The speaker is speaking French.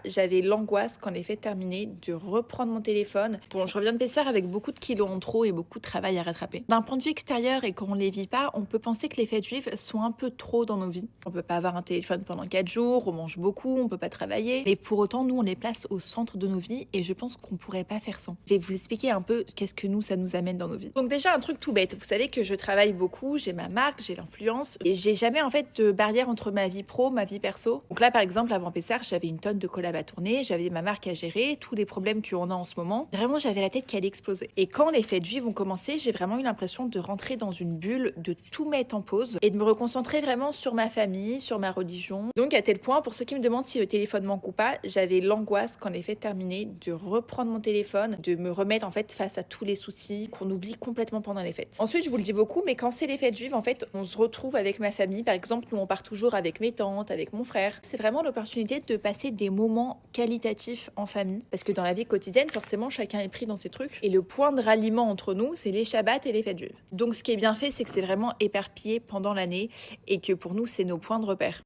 j'avais l'angoisse quand les fêtes terminaient de reprendre mon téléphone. Bon, je reviens de Pessard avec beaucoup de kilos en trop et beaucoup de travail à rattraper. D'un point de vue extérieur et quand on les vit pas, on peut penser que les fêtes juives sont un peu trop dans nos vies. On peut pas avoir un téléphone pendant 4 jours, on mange beaucoup, on peut pas travailler. Mais pour autant, nous, on les place au centre de nos vies et je pense qu'on pourrait pas faire sans. Je vais vous expliquer un peu qu'est-ce que nous, ça nous amène dans nos vies. Donc déjà, un truc tout bête. Vous savez que je travaille beaucoup, j'ai ma marque, j'ai l'influence et j'ai jamais en fait de barrière entre ma vie pro, ma vie perso. Donc là, par exemple, avant Pessard, j'avais une tonne de collabs à tourner, j'avais ma marque à gérer, tous les problèmes qu'on a en ce moment. Vraiment, j'avais la tête qui allait exploser. Et quand les fêtes juives ont commencé, j'ai vraiment eu l'impression de rentrer dans une bulle, de tout mettre en pause et de me reconcentrer vraiment sur ma famille, sur ma religion. Donc à tel point, pour ceux qui me demandent si le téléphone manque ou pas, j'avais l'angoisse quand les fêtes terminaient de reprendre mon téléphone, de me remettre en fait face à tous les soucis qu'on oublie complètement pendant les fêtes. Ensuite, je vous le dis beaucoup, mais quand c'est les fêtes juives, en fait, on se retrouve avec ma famille. Par exemple, nous on part toujours avec mes tantes, avec mon frère. C'est vraiment l'opportunité de passer des moments qualitatifs en famille. Parce que dans la vie quotidienne, forcément, chacun est pris dans ses trucs. Et le point de ralliement entre nous, c'est les Shabbats et les fêtes juives. Donc ce qui est bien fait, c'est que c'est vraiment éparpillé pendant l'année et que pour nous, c'est nos points de repère.